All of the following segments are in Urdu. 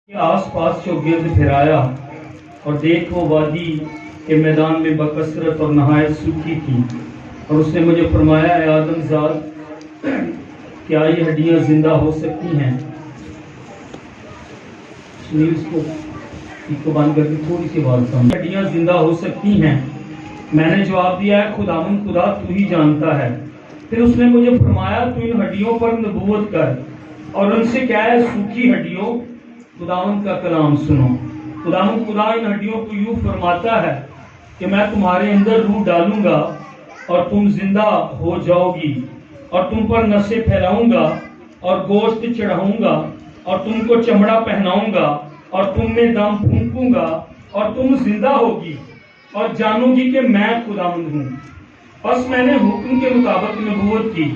آس پاس جو گرد پھرایا اور دیکھ وہ وادی کے میدان میں بکثرت اور نہایت سوکھی تھی، اور اس نے مجھے فرمایا اے آدم زاد، کیا یہ ہڈیاں زندہ ہو سکتی ہیں؟ سنیل اس کو بند کر کے تھوڑی سی بات کروں، ہڈیاں زندہ ہو سکتی ہیں؟ میں نے جواب دیا ہے خداوند خدا تو ہی جانتا ہے۔ پھر اس نے مجھے فرمایا تو ان ہڈیوں پر نبوت کر اور ان سے کیا ہے سوکھی ہڈیوں خداوند کا کلام سنو۔ خداوند خدا ان ہڈیوں کو یوں فرماتا ہے کہ میں تمہارے اندر روح ڈالوں گا اور تم زندہ ہو جاؤ گی، اور تم پر نسیں پھیلاؤں گا اور گوشت چڑھاؤں گا اور تم کو چمڑا پہناؤں گا اور تم میں دم پھونکوں گا اور تم زندہ ہوگی اور جانو گی کہ میں خداوند ہوں۔ بس میں نے حکم کے مطابق نبوت کی،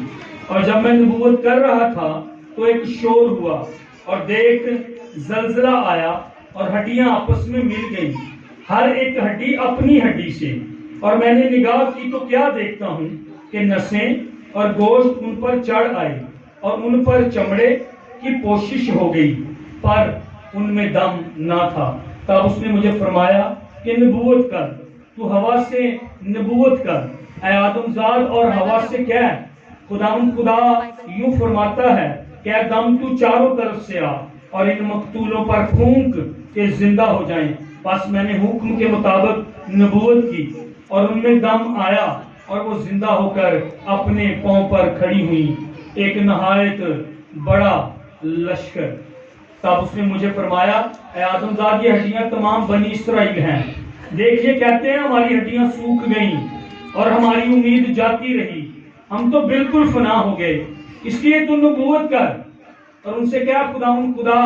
اور جب میں نبوت کر رہا تھا تو ایک شور ہوا اور دیکھ زلزلہ آیا اور ہڈیاں آپس میں مل گئیں، ہر ایک ہڈی اپنی ہڈی سے، اور میں نے نگاہ کی تو کیا دیکھتا ہوں کہ نسیں اور گوشت ان پر چڑھ آئے اور ان پر چمڑے کی پوشش ہو گئی، پر ان میں دم نہ تھا۔ تب اس نے مجھے فرمایا کہ نبوت کر، تو ہوا سے نبوت کر اے آدم زاد، اور ہوا سے کہہ خداوند خدا یوں فرماتا ہے کہ اے دم تو چاروں طرف سے آ اور ان مقتولوں پر پھونک کے زندہ ہو جائیں۔ بس میں نے حکم کے مطابق نبوت کی اور ان میں دم آیا اور وہ زندہ ہو کر اپنے پاؤں پر کھڑی ہوئی، ایک نہایت بڑا لشکر۔ تب اس نے مجھے فرمایا اے آدم زاد، یہ ہڈیاں تمام بنی اسرائیل ہیں۔ دیکھیے کہتے ہیں ہماری ہڈیاں سوکھ گئیں اور ہماری امید جاتی رہی، ہم تو بالکل فنا ہو گئے، اس لیے تو نبوت کر اور ان سے کیا خداوند خدا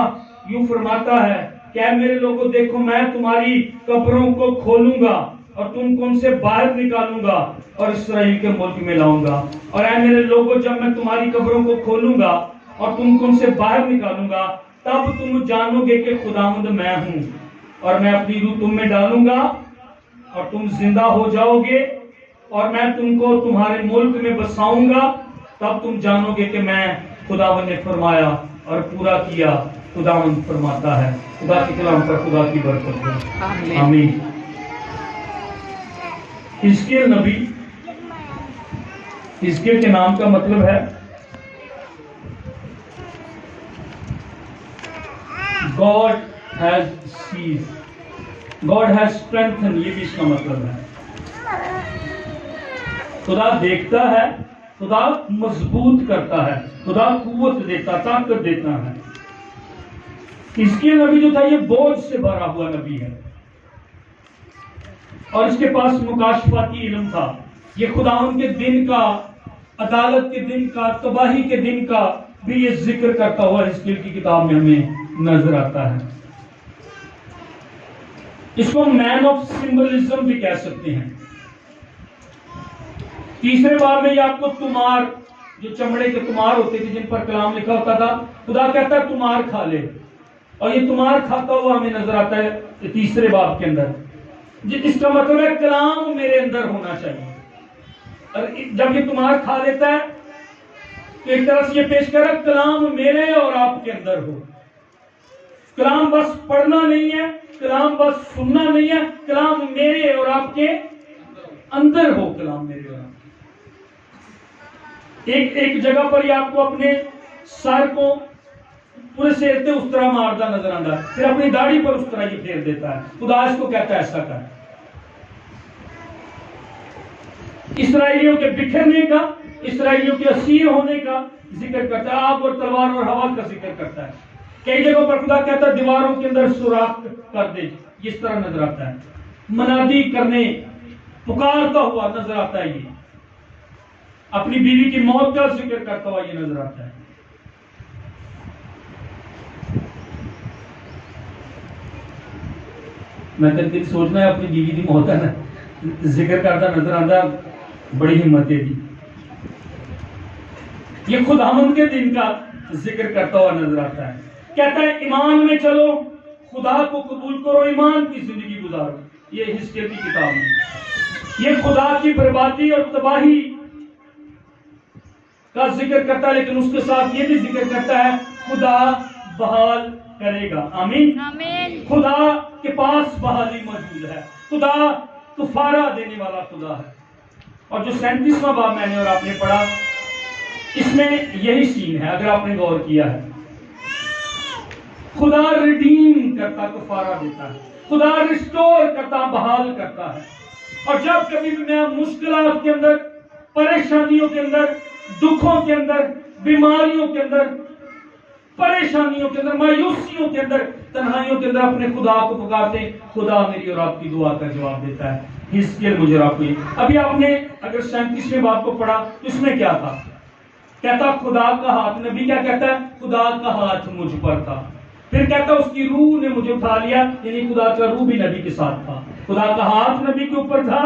یوں فرماتا ہے کہ اے میرے لوگوں دیکھو میں تمہاری قبروں کو کھولوں گا اور تم کو ان سے باہر نکالوں گا اور اسرائیل کے ملک میں لاؤں گا۔ اور اے میرے لوگوں جب میں تمہاری قبروں کو کھولوں گا اور تم کو ان سے باہر نکالوں گا، تب تم جانو گے کہ خداوند میں ہوں، اور میں اپنی روح تم میں ڈالوں گا اور تم زندہ ہو جاؤ گے، اور میں تم کو تمہارے ملک میں بساؤں گا، تب تم جانو گے کہ میں خداوند نے فرمایا اور پورا کیا، خداوند فرماتا ہے۔ خدا کے کلام پر خدا کی برکت ہو، آمین۔ حزقیل نبی، حزقیل کے نام کا مطلب ہے God has seized, God has strengthened، یہ بھی اس کا مطلب ہے۔ خدا دیکھتا ہے، خدا مضبوط کرتا ہے، خدا قوت دیتا، طاقت دیتا ہے۔ حزقیل نبی جو تھا یہ بوجھ سے بھرا ہوا نبی ہے، اور اس کے پاس مکاشفاتی علم تھا۔ یہ خداوند کے دن کا، عدالت کے دن کا، تباہی کے دن کا بھی یہ ذکر کرتا ہوا حزقیل کی کتاب میں ہمیں نظر آتا ہے۔ اس کو مین آف سمبلزم بھی کہہ سکتے ہیں۔ تیسرے باب میں یہ آپ کو تمار، جو چمڑے کے تمار ہوتے تھے جن پر کلام لکھا ہوتا تھا، خدا کہتا ہے تمار کھا لے، اور یہ تمار کھاتا ہوا ہمیں نظر آتا ہے تیسرے باب کے اندر، اس کا مطلب ہے کلام میرے اندر ہونا چاہیے۔ اور جب یہ تمار کھا لیتا ہے تو ایک طرح سے یہ پیش کرا کلام میرے اور آپ کے اندر ہو۔ کلام بس پڑھنا نہیں ہے، کلام بس سننا نہیں ہے، کلام میرے اور آپ کے اندر ہو، کلام میرے اور آپ کے۔ ایک جگہ پر یہ آپ کو اپنے سر کو پورے سیرتے اس طرح ماردا نظر آتا ہے، پھر اپنی داڑھی پر اس طرح یہ پھیر دیتا ہے۔ خدا اس کو کہتا ہے ایسا کر۔ اسرائیلیوں کے بکھرنے کا، اسرائیلیوں کے اسیر ہونے کا ذکر کرتا ہے، آگ اور تلوار اور ہوا کا ذکر کرتا ہے۔ کئی جگہوں پر خدا کہتا ہے دیواروں کے اندر سوراخ کر دے، اس طرح نظر آتا ہے۔ منادی کرنے، پکارتا ہوا نظر آتا ہے، یہ اپنی بیوی کی موت کا ذکر کرتا ہوا یہ نظر آتا ہے۔ میں کل سوچنا ہے اپنی بیوی کی موت ہے نا ذکر کرتا نظر آتا، بڑی ہمت ہے۔ یہ خداوند کے دن کا ذکر کرتا ہوا نظر آتا ہے۔ کہتا ہے ایمان میں چلو، خدا کو قبول کرو، ایمان کی زندگی گزارو۔ یہ حزقیل کی کتاب میں یہ خدا کی بربادی اور تباہی کا ذکر کرتا ہے، لیکن اس کے ساتھ یہ بھی ذکر کرتا ہے خدا بحال کرے گا. آمین. خدا کے پاس بحالی موجود ہے. خدا کفارہ دینے والا خدا ہے. اور جو 37واں باب میں نے اور آپ نے پڑھا، اس میں یہی سین ہے اگر آپ نے غور کیا ہے. خدا ریڈیم کرتا، کفارہ دیتا ہے. خدا ریسٹور کرتا، بحال کرتا ہے. اور جب کبھی بھی میں مشکلات کے اندر، پریشانیوں کے اندر، دکھوں کے اندر، بیماریوں کے اندر، پریشانیوں کے اندر، مایوسیوں کے اندر، تنہائیوں کے اندر اپنے خدا کو پکارتے ہیں، خدا میری اور آپ کی دعا کا جواب دیتا ہے. حزقیل مجھے آپ کو ابھی آپ نے اگر 37ویں باب کو پڑھا تو اس میں کیا تھا؟ کہتا خدا کا ہاتھ، نبی کیا کہتا ہے؟ خدا کا ہاتھ مجھ پر تھا. پھر کہتا اس کی روح نے مجھے اٹھا لیا، یعنی خدا کا روح بھی نبی کے ساتھ تھا. خدا کا ہاتھ نبی کے اوپر تھا،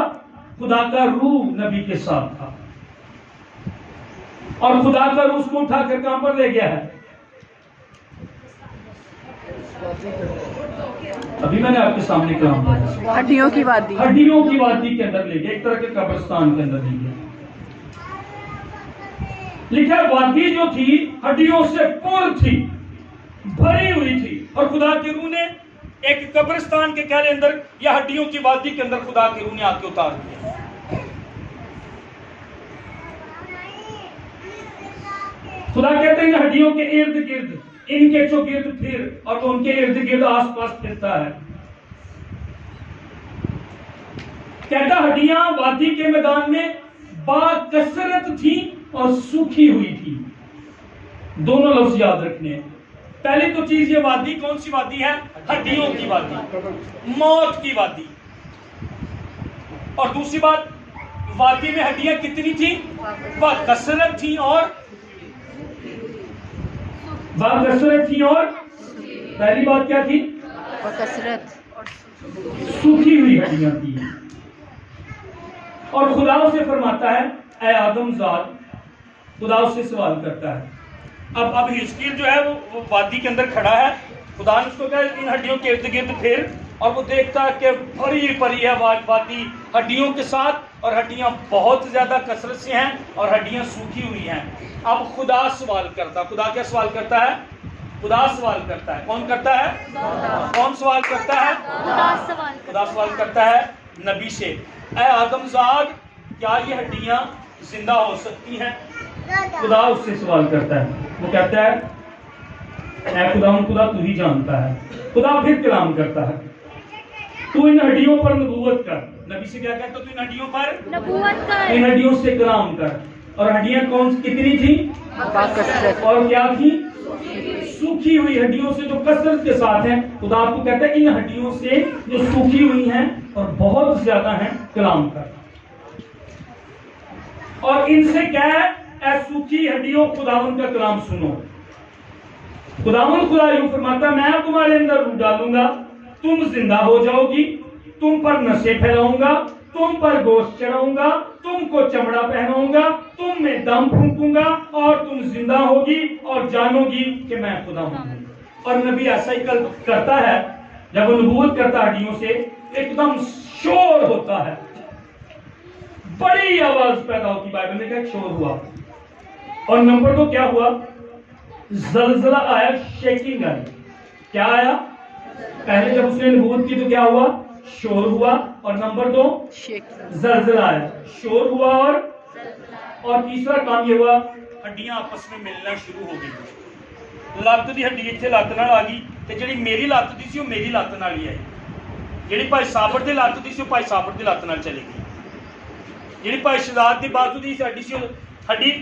خدا کا روح نبی کے ساتھ تھا. اور خدا کا روح اس کو اٹھا کر کہاں پر لے گیا ہے؟ ابھی میں نے آپ کے سامنے کلام پڑھا، ہڈیوں کی وادی، ہڈیوں کی وادی کے اندر لے گیا، ایک طرح کے قبرستان کے اندر لے گیا. لکھا وادی جو تھی ہڈیوں سے پر تھی، بھری ہوئی تھی، اور خدا کی روح نے ایک قبرستان کے گہرے اندر یا ہڈیوں کی وادی کے اندر خدا کی روح نے آ کے اتار دیا. خدا کہتے ہیں ہڈیوں کے ارد گرد، ان کے چوگرد پھر، اور وہ ان کے ارد گرد آس پاس پھرتا ہے. کہتا ہڈیاں وادی کے میدان میں با کثرت تھی اور سوکھی ہوئی تھی. دونوں لفظ یاد رکھنے ہیں. پہلی تو چیز یہ وادی کون سی وادی ہے؟ ہڈیوں کی وادی، موت کی وادی. اور دوسری بات، وادی میں ہڈیاں کتنی تھی؟ با کثرت تھی اور کثرت تھی. اور پہلی بات کیا تھی؟ کثرت، سوکھی ہوئی ہڈیاں تھی. اور خدا اسے فرماتا ہے اے آدم زاد، خدا اس سے سوال کرتا ہے. اب حزقیل جو ہے وہ وادی کے اندر کھڑا ہے. خدا نے اس کو کہا ان ہڈیوں کے ارد گرد پھر، اور وہ دیکھتا ہے کہ بھری پڑی ہے وادی ہڈیوں کے ساتھ، اور ہڈیاں بہت زیادہ کثرت سے ہیں اور ہڈیاں سوکھی ہوئی ہیں. اب خدا سوال کرتا، خدا کیا سوال کرتا ہے؟ خدا سوال کرتا ہے. کون کرتا ہے؟ کون سوال کرتا ہے؟ خدا سوال کرتا ہے نبی سے، اے آدم زاد، کیا یہ ہڈیاں زندہ ہو سکتی ہیں؟ خدا اس سے سوال کرتا ہے. وہ کہتا ہے اے خدا تو ہی جانتا ہے. خدا پھر کلام کرتا ہے، تو ان ہڈیوں پر نبوت کر. نبی سے کیا کہتا؟ تو ان ہڈیوں پر نبوت کر، ان ہڈیوں سے کلام کر. اور ہڈیاں کتنی تھی؟ اور کیا تھی؟ سوکھی ہوئی ہڈیوں سے جو کثرت کے ساتھ ہیں. خدا آپ کو کہتا ہے ان ہڈیوں سے جو سوکھی ہوئی ہیں اور بہت زیادہ ہیں کلام کر. اور ان سے کیا ہے؟ اے سوکھی ہڈیوں، خداوند کا کلام سنو. خداوند خدا یوں فرماتا، میں تمہارے اندر روح ڈالوں گا، تم زندہ ہو جاؤ گی، تم پر نشے پھیلاؤں گا، تم پر گوشت چڑھاؤں گا، تم کو چمڑا پہناؤں گا، تم میں دم پھونکوں گا، اور تم زندہ ہوگی اور جانو گی کہ میں خدا ہوں. اور نبی ایسا ہی کرتا ہے. جب وہ نبوت کرتا ہڈیوں سے، ایک دم شور ہوتا ہے، بڑی آواز پیدا ہوتی. بائبل میں کہا شور ہوا. اور نمبر 2 کیا ہوا؟ زلزلہ آیا، شیکنگ آئی. کیا آیا؟ پہلے جب اس نے نبوت کی تو کیا ہوا؟ شور ہوا. اور نمبر 2 زلزلہ آیا، شور ہوا. اور تیسرا کام یہ ہوا، ہڈیاں آپس میں ملنا شروع ہو گئی. ਲੱਤ ਦੀ ਹੱਡੀ ਇੱਥੇ ਲੱਤ ਨਾਲ ਆ ਗਈ, ਤੇ ਜਿਹੜੀ ਮੇਰੀ ਲੱਤ ਦੀ ਸੀ ਉਹ ਮੇਰੀ ਲੱਤ ਨਾਲ ਹੀ ਆਈ. ਜਿਹੜੀ ਭਾਈ ਸਾਬਰ ਦੀ ਲੱਤ ਦੀ ਸੀ ਉਹ ਭਾਈ ਸਾਬਰ ਦੀ ਲੱਤ ਨਾਲ ਚਲੀ ਗਈ. ਜਿਹੜੀ ਭਾਈ ਸ਼ਹਜ਼ਾਦ ਦੀ ਬਾਜ਼ੂ ਦੀ ਹੱਡੀ ਸੀ ਉਹ ਹੱਡੀ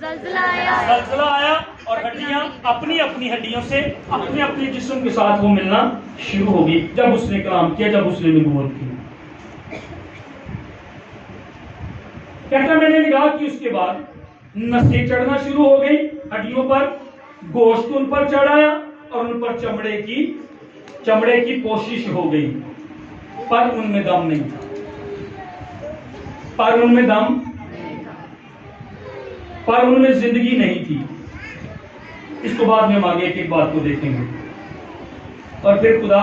زلزلہ آیا, اور ہڈیاں اپنی اپنی ہڈیوں سے اپنے اپنے جسم کے ساتھ وہ ملنا شروع ہو گئی. جب اس نے کلام کیا، جب اس نے نبوت کی. کہتا میں نے نگاہ کی، اس کے بعد نسیں چڑھنا شروع ہو گئی ہڈیوں پر، گوشت ان پر چڑھایا اور ان پر چمڑے کی کوشش ہو گئی، پر ان میں دم نہیں تھا. پر ان میں زندگی نہیں تھی. اس کو بعد میں ہم آگے ایک بات کو دیکھیں گے. اور پھر خدا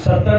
70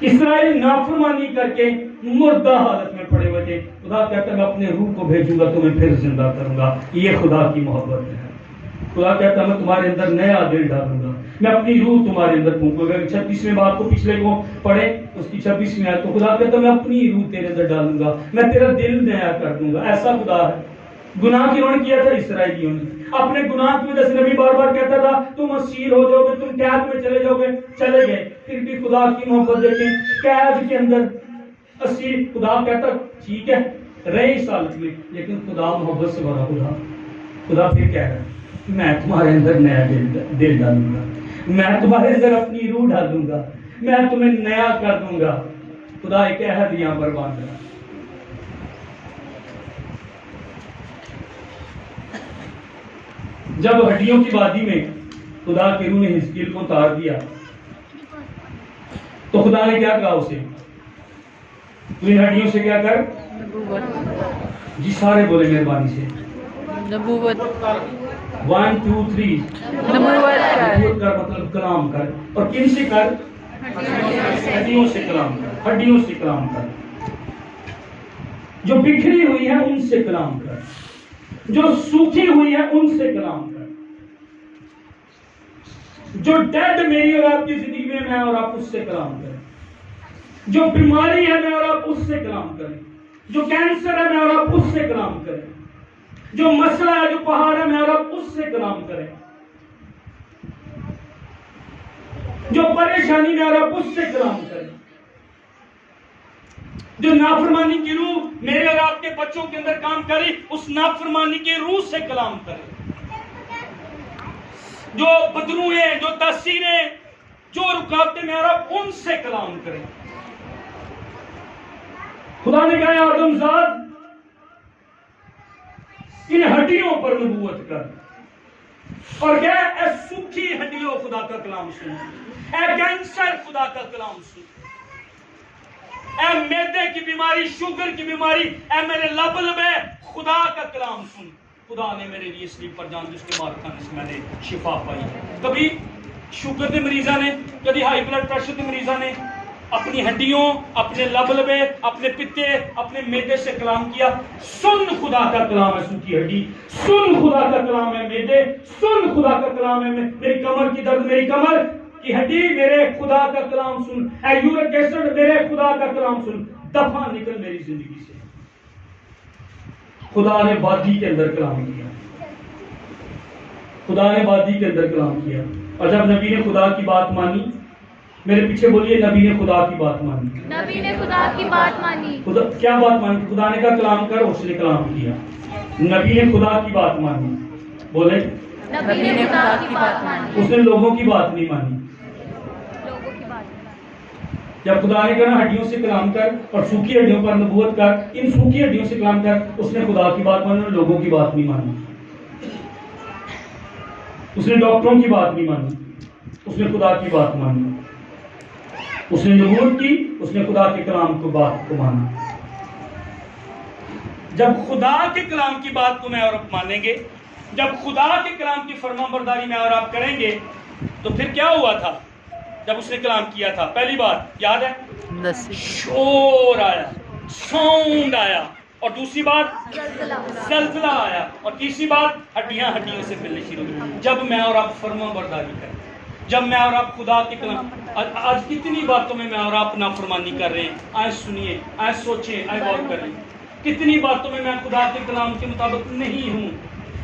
اسرائیل نافرمانی کر کے مردہ حالت میں پڑے ہوئے تھے. خدا کہتا ہے میں اپنے روح کو بھیجوں گا تمہیں پھر زندہ کروں گا. یہ خدا کی محبت ہے. خدا کہتا ہے میں تمہارے اندر نیا دل ڈالوں گا, میں اپنی روح تمہارے اندر پھونکوں گا. 36ویں بات کو پچھلے کو پڑھیں, اس کی 26ویں آیت کو. خدا کہتا ہے میں اپنی روح تیرے اندر ڈالوں گا, میں تیرا دل نیا کر دوں گا. ایسا خدا ہے. گناہ کیوں نے کیا تھا اسرائیلیوں نے؟ اپنے گناہ کی وجہ سے نبی بار بار کہتا تھا تم اسیر ہو جاؤ گے, تم قید میں چلے جاؤ گے. چلے گئے. پھر بھی خدا کی محبت دیکھیں, قید کے اندر اسیر. خدا کہتا ٹھیک ہے رہے اس حالت میں, لیکن خدا محبت سے بڑا خدا پھر کہہ رہا ہے میں تمہارے اندر نیا دل ڈالوں گا, میں تمہارے اندر اپنی روح ڈالوں گا, میں تمہیں نیا کر دوں گا. خدا ایک عہد یہاں پر باندھ رہا. جب ہڈیوں کی وادی میں خدا کی روح نے حزقیل کو اتار دیا تو خدا نے کیا کہا اسے, تو ان ہڈیوں سے کیا کر. جی سارے بولے مہربانی سے. نبوت 1 2 3 نبوت کر مطلب کلام کر. اور کن سے کر؟ ہڈیوں سے کلام کر. ہڈیوں سے کلام کر. جو بکھری ہوئی ہے ان سے کلام کر, جو سوکھی ہوئی ہے ان سے کلام کر, جو ڈیڈ میری اور آپ کی زندگی میں میں اور آپ اس سے کلام کریں, جو بیماری ہے میں اور آپ اس سے کلام کریں, جو کینسر ہے میں اور آپ اس سے کلام کریں, جو مسئلہ ہے جو پہاڑ ہے میں اور آپ اس سے کلام کریں, جو پریشانی میں اور آپ اس سے کلام کریں, جو نافرمانی کی روح میرے اور آپ کے بچوں کے اندر کام کرے اس نافرمانی کی روح سے کلام کرے, جو بدروہیں جو تاثیریں جو رکاوٹیں میں اور آپ ان سے کلام کریں. خدا نے کہا آدم زاد ان ہڈیوں پر نبوت کر, اور کیا اے سوکھی ہڈیوں خدا کا کلام سن, اے کینسر خدا کا کلام سن, اے میدے کی بیماری شوگر کی بیماری اے میرے لب ہے خدا کا کلام سن. خدا نے میرے لیے سلیپ پر جان جس کے مار کھانے سے میں نے شفا پائی. کبھی شوگر کے مریضاں نے, کبھی ہائی بلڈ پریشر کے مریضاں نے اپنی ہڈیوں اپنے لبے اپنے پتے اپنے میدے سے کلام کیا. سن خدا کا کلام ہے سوکھی ہڈی, سن خدا کا کلام ہے میدے, سن خدا کا کلام ہے میری کمر کی درد, میری کمر کی ہڈی میرے خدا کا کلام سن, اے یورک ایسڈ میرے خدا کا کلام سن, دفع نکل میری زندگی سے. خدا نے وادی کے اندر کلام کیا, خدا نے وادی کے اندر کلام کیا. اور جب نبی نے خدا کی بات مانی, میرے پیچھے بولیے نبی نے خدا کی بات مانی, نبی نے خدا کی بات مانی. خدا کیا بات مانی؟ خدا نے کہا کلام کر, اس نے کلام کیا. نبی نے خدا کی بات مانی, بولے نبی نے خدا کی بات مانی, اس نے لوگوں کی بات نہیں مانی. لوگوں کی بات. جب خدا نے کہا ہڈیوں سے کلام کر اور سوکھی ہڈیوں پر نبوت کر, ان سوکھی ہڈیوں سے کلام کر, اس نے خدا کی بات مانی اور لوگوں کی بات نہیں مانی. اس نے ڈاکٹروں کی بات نہیں مانی, اس نے خدا کی بات مانی. اس نے نبوت کی, اس نے خدا کے کلام کو بات کو مانا. جب خدا کے کلام کی بات کو میں اور آپ مانیں گے, جب خدا کے کلام کی فرما برداری میں اور آپ کریں گے, تو پھر کیا ہوا تھا جب اس نے کلام کیا تھا؟ پہلی بات یاد ہے, شور آیا, ساؤنڈ آیا, اور دوسری بات زلزلہ آیا, اور تیسری بات ہڈیاں ہڈیوں سے ملنے شروع ہوئی. جب میں اور آپ فرما برداری کریں, جب میں اور آپ خدا کے کلام, آج کتنی باتوں میں اور آپ نافرمانی کر رہے ہیں, آئے سنیے, آئے سوچیں, آئے غور کریں. کتنی باتوں میں خدا کے کلام کے مطابق نہیں ہوں,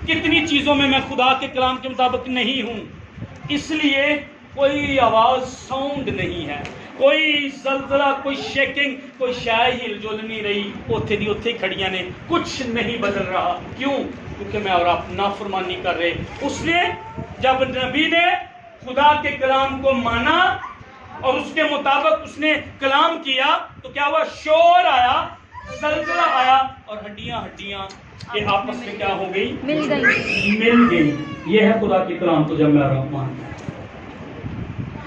کتنی چیزوں میں خدا کے کلام کے مطابق نہیں ہوں. اس لیے کوئی آواز ساؤنڈ نہیں ہے, کوئی زلزلہ, کوئی شیکنگ, کوئی شے ہل جل نہیں رہی, اوتھے دی اوتھے کھڑیاں نے, کچھ نہیں بدل رہا. کیوں؟ کیونکہ میں اور آپ نافرمانی کر رہے. اس نے جب نبی نے خدا کے کلام کو مانا اور اس کے مطابق اس نے کلام کیا تو کیا ہوا؟ شور آیا, زلزلہ آیا, اور ہڈیاں ہڈیاں کے آپس میں کیا ہو گئی؟ مل گئی. یہ ہے خدا کے کلام کو جب میں اور آپ مانتے ہیں.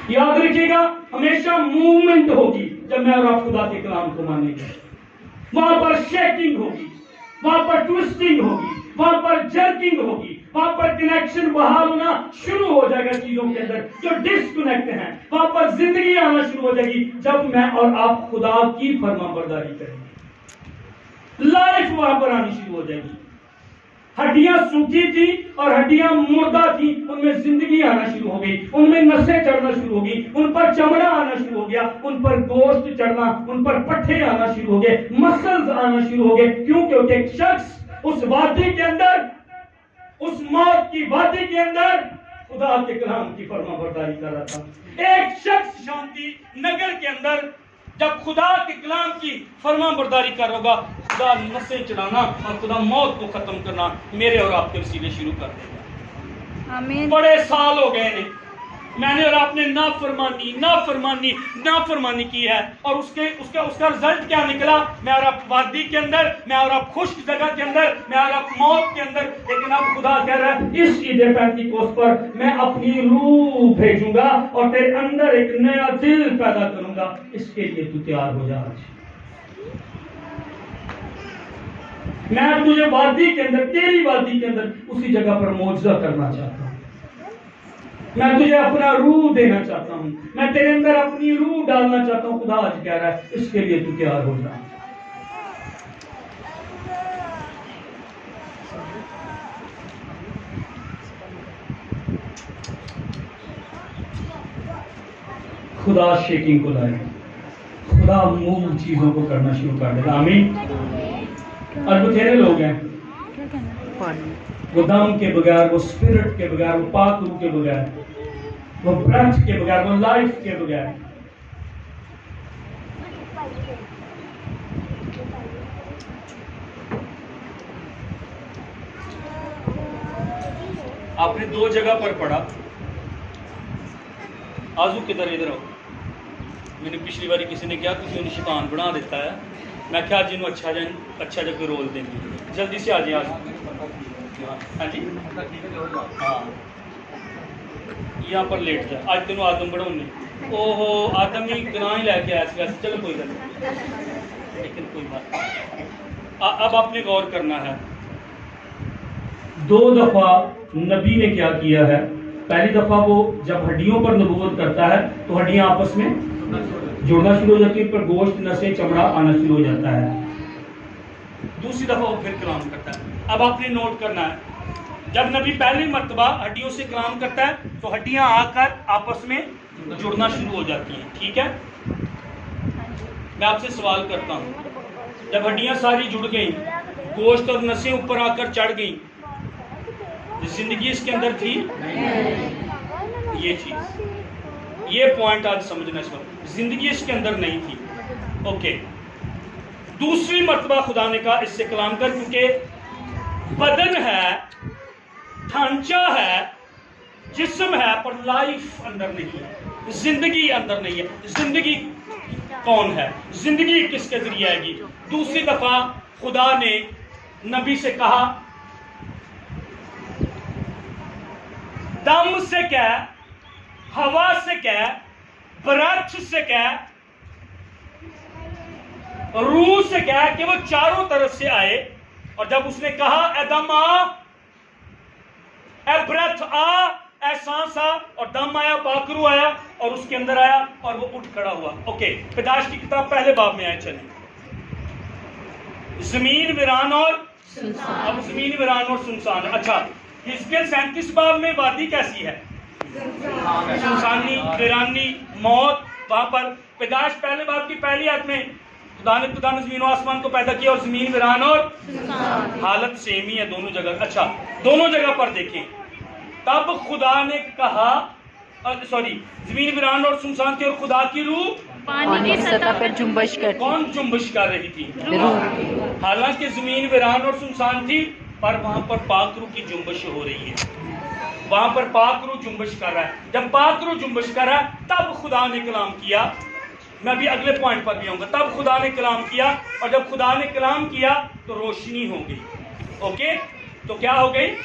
یاد رکھیے گا, ہمیشہ موومنٹ ہوگی جب میں اور آپ خدا کے کلام کو مانیں گے. وہاں پر شیکنگ ہوگی, وہاں پر ٹوسٹنگ ہوگی, وہاں پر جرکنگ ہوگی, وہاں پر کنیکشن بحال ہونا شروع ہو جائے گا چیزوں کے اندر جو ڈسکنیکٹ ہیں. وہاں پر زندگی آنا شروع ہو جائے گی جب میں اور آپ خدا کی فرما برداری کریں گے. لائف وہاں پر آنی شروع ہو جائے گی. ہڈیاں سوکھی تھی اور ہڈیاں مردہ تھی، ان میں زندگی آنا شروع ہو گئی، ان میں نسیں چڑھنا شروع ہو گئی، ان پر چمڑا آنا شروع ہو گیا، ان پر گوشت چڑھنا، ان پر پٹھے آنا شروع ہو گئے، مسلز آنا شروع ہو گئے. کیوں؟ کیونکہ ایک شخص اس وادی کے اندر، اس موت کی وادی کے اندر خدا کے کلام کی فرما برداری کر رہا تھا. ایک شخص شانتی نگر کے اندر جب خدا کے کلام کی فرما برداری کر ہوگا، خدا نسیں چڑھانا اور خدا موت کو ختم کرنا میرے اور آپ کے وسیلے شروع کر دے گا. آمین. بڑے سال ہو گئے ہیں میں نے اور آپ نے نافرمانی کی ہے، اور اس کا رزلٹ کیا نکلا؟ میں اور آپ وادی کے اندر، میں اور آپ خشک جگہ کے اندر، میں اور آپ موت کے اندر. لیکن اب خدا کہہ رہا ہے اس عید پینتیکوست پر میں اپنی روح بھیجوں گا اور تیرے اندر ایک نیا دل پیدا کروں گا. اس کے لیے تو تیار ہو جا. آج میں تجھے وادی کے اندر، تیری وادی کے اندر اسی جگہ پر معجزہ کرنا چاہتا ہوں. میں تجھے اپنا روح دینا چاہتا ہوں، میں تیرے اندر اپنی روح ڈالنا چاہتا ہوں. خدا آج کہہ رہا ہے اس کے لیے تو تیار ہو جا. خدا شیکنگ کو لائے گا، خدا موو چیزوں کو کرنا شروع کر دے گا. آمین. اور بتھیرے لوگ ہیں وہ دم کے بغیر، وہ اسپرٹ کے بغیر، وہ پاک روح کے بغیر، وہ برتھ کے بغیر، وہ لائف کے بغیر. آپ نے دو جگہ پر پڑھا. آزو کدھر ادھر ہو. میں نے پچھلی باری کسی نے کیا کسی نے شیطان بنا دیتا ہے. میں کیا جنوں اچھا جا کوئی رول دیں گے. جلدی سے آ جائیں. آج ہاں جی ہاں یہاں پر لیٹ جائے. آج تینوں آدم بڑھاؤں. او ہو آدم ہی گناہ ہی لے کے آیا ویسے. چلو کوئی بات نہیں، لیکن کوئی بات نہیں. اب آپ نے غور کرنا ہے. دو دفعہ نبی نے کیا کیا ہے. پہلی دفعہ وہ جب ہڈیوں پر نبوت کرتا ہے تو ہڈیاں آپس میں جڑنا شروع ہو جاتی ہے، پر گوشت نسیں چمڑا آنا شروع ہو جاتا ہے. دوسری دفعہ وہ پھر کلام کرتا ہے. اب آپ نے نوٹ کرنا ہے جب نبی پہلی مرتبہ ہڈیوں سے کلام کرتا ہے تو ہڈیاں آ کر آپس میں جڑنا شروع ہو جاتی ہیں. ٹھیک ہے. میں آپ سے سوال کرتا ہوں، جب ہڈیاں ساری جڑ گئیں، گوشت اور نسیں اوپر آ کر چڑھ گئیں، زندگی اس کے اندر تھی؟ یہ چیز، یہ پوائنٹ آج سمجھنا اس وقت. زندگی اس کے اندر نہیں تھی. اوکے. دوسری مرتبہ خدا نے کہا اس سے کلام کر، کیونکہ بدن ہے، ڈھانچہ ہے، جسم ہے، پر لائف اندر نہیں ہے، زندگی اندر نہیں ہے. زندگی کون ہے؟ زندگی کس کے ذریعے آئے گی؟ دوسری دفعہ خدا نے نبی سے کہا دم سے کہہ، ہوا سے کہہ، برتھ سے کہہ، روح سے کہہ کہ وہ چاروں طرف سے آئے. اور جب اس نے کہا اے دم آ، اے برتھ آ، اے سانس آ، اور دم آیا، پاک روح آیا اور اس کے اندر آیا اور وہ اٹھ کھڑا ہوا. اوکے. پیدائش کی کتاب پہلے باب میں آئے. چلیں. زمین ویران اور اب زمین ویران اور سنسان. اچھا. حزقیل 37 باب میں وادی کیسی ہے؟ سنسانی، ویرانی، موت. وہاں پر پیدائش پہلے باب کی پہلی آیت میں خدا نے زمین و آسمان کو پیدا کیا اور زمین ویران اور حالت سیم ہی ہے دونوں جگہ. اچھا. دونوں جگہ پر دیکھیں. تب خدا نے کہا زمین ویران اور سنسان تھی اور خدا کی روح پانی کی سطح پر جنبش کرتی. کون جنبش کر رہی تھی؟ روح. حالانکہ زمین ویران اور سنسان تھی پر وہاں پر پاک روح کی جنبش ہو رہی ہے. وہاں پر پاک روح جنبش کر رہا ہے. جب پاک روح جنبش کر رہا ہے تب خدا نے کلام کیا. میں بھی اگلے پوائنٹ پر بھی آؤں گا. تب خدا نے کلام کیا اور جب خدا نے کلام کیا تو روشنی ہو گئی. اوکے. تو کیا ہو گئی؟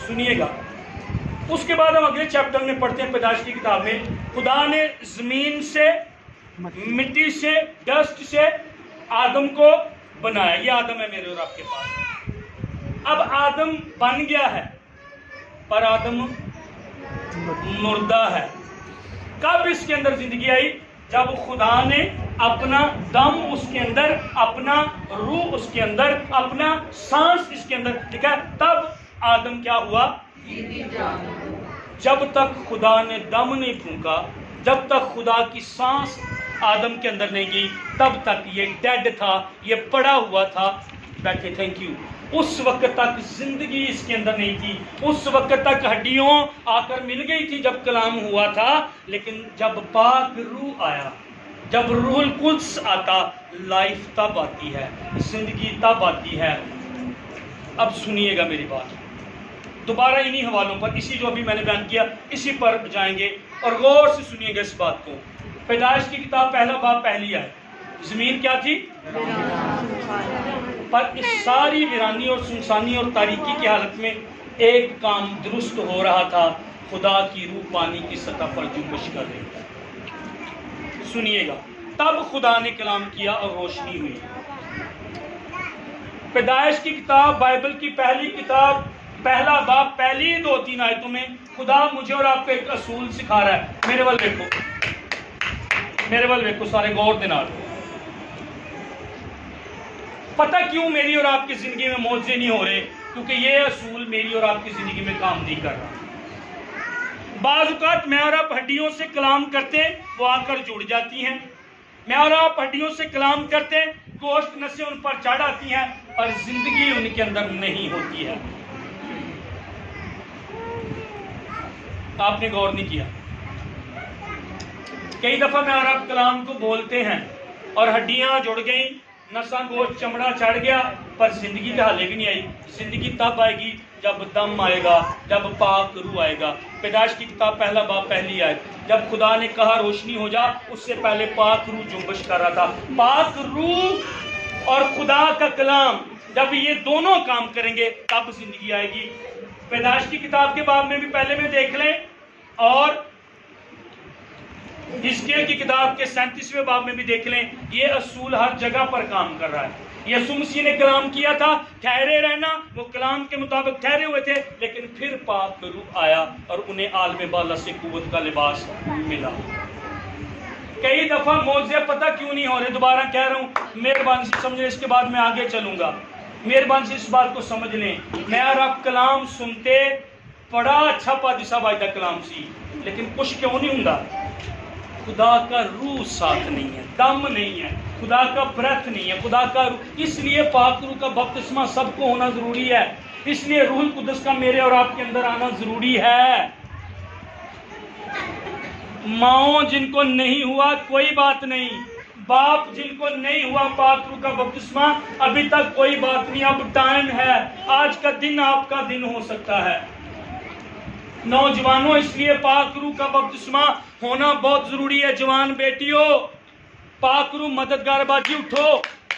سنیے گا. اس کے بعد ہم اگلے چیپٹر میں پڑھتے ہیں پیدائش کی کتاب میں. خدا نے زمین سے، مٹی سے، ڈسٹ سے آدم کو بنایا. یہ آدم ہے میرے اور آپ کے پاس. اب آدم بن گیا ہے پر آدم مردہ ہے. کب اس کے اندر زندگی آئی؟ جب خدا نے اپنا دم اس کے اندر، اپنا روح اس کے اندر، اپنا سانس اس کے اندر لکھا، تب آدم کیا ہوا؟ جب تک خدا نے دم نہیں پھونکا، جب تک خدا کی سانس آدم کے اندر نہیں گئی، تب تک یہ ڈیڈ تھا، یہ پڑا ہوا تھا. بیٹھے، تھینک یو. اس وقت تک زندگی اس کے اندر نہیں تھی، اس وقت تک ہڈیوں آ کر مل گئی تھی جب کلام ہوا تھا. لیکن جب پاک روح آیا، جب روح القدس آتا، لائف تب آتی ہے، زندگی تب آتی ہے. اب سنیے گا میری بات، دوبارہ انہی حوالوں پر، اسی جو ابھی میں نے بیان کیا اسی پر جائیں گے اور غور سے سنیے گا اس بات کو. پیدائش کی کتاب پہلا باب پہلی آیت. زمین کیا تھی؟ پر اس ساری ویرانی اور سنسانی اور تاریکی کی حالت میں ایک کام درست ہو رہا تھا، خدا کی روح پانی کی سطح پر جنبش کر رہی تھی. سنیے گا، تب خدا نے کلام کیا اور روشنی ہوئی. پیدائش کی کتاب بائبل کی پہلی کتاب پہلا باب پہلی 2-3 آیتوں میں خدا مجھے اور آپ کو ایک اصول سکھا رہا ہے. میرے ول دیکھو، میرے ول دیکھو سارے غور دے نال. پتہ کیوں میری اور آپ کی زندگی میں معجزے نہیں ہو رہے؟ کیونکہ یہ اصول میری اور آپ کی زندگی میں کام نہیں کر رہا. بعض اوقات میں اور آپ ہڈیوں سے کلام کرتے وہ آ کر جڑ جاتی ہیں، میں اور آپ ہڈیوں سے کلام کرتے گوشت نسیں ان پر چڑھ آتی ہیں اور زندگی ان کے اندر نہیں ہوتی ہے. آپ نے غور نہیں کیا؟ کئی دفعہ میں اور آپ کلام کو بولتے ہیں اور ہڈیاں جڑ گئیں، نساں گوشت چمڑا چڑھ گیا، پر زندگی کا حالے بھی نہیں آئی. زندگی تب آئے گی جب دم آئے گا، جب پاک روح آئے گا. پیدائش کی کتاب پہلا باب پہلی آیت. جب خدا نے کہا روشنی ہو جا، اس سے پہلے پاک روح جنبش کر رہا تھا. پاک روح اور خدا کا کلام جب یہ دونوں کام کریں گے تب زندگی آئے گی. پیدائش کی کتاب کے باب میں بھی پہلے میں دیکھ لیں اور حزقیل کی کتاب کے 37ویں باب میں بھی دیکھ لیں. یہ اصول ہر جگہ پر کام کر رہا ہے. یسوع مسیح نے کلام کیا تھا، ٹھہرے رہنا، وہ کلام کے مطابق ٹھہرے ہوئے تھے، لیکن پھر پاک روح آیا اور انہیں عالم بالا سے قوت کا لباس ملا. کئی دفعہ معجزے پتہ کیوں نہیں ہو رہے؟ دوبارہ کہہ رہا ہوں، مہربانی سے سمجھ لیں، اس کے بعد میں آگے چلوں گا. مہربانی سے اس بات کو سمجھ لیں. میں اور آپ کلام سنتے بڑا اچھا پادشاہ واجدہ کلام سی، لیکن کچھ کیوں نہیں ہوں؟ خدا کا روح ساتھ نہیں ہے، دم نہیں ہے، خدا کا برتھ نہیں ہے، خدا کا روح. اس لیے پاک روح کا بپتسمہ سب کو ہونا ضروری ہے. اس لیے روح القدس کا میرے اور آپ کے اندر آنا ضروری ہے. ماؤں جن کو نہیں ہوا کوئی بات نہیں، باپ جن کو نہیں ہوا پاک روح کا بپتسمہ ابھی تک کوئی بات نہیں. اب ٹائم ہے، آج کا دن آپ کا دن ہو سکتا ہے. نوجوانوں، اس لیے پاک روح کا بپتسمہ ہونا بہت ضروری ہے. جوان بیٹیوں، پاک روح مددگار باجی اٹھو،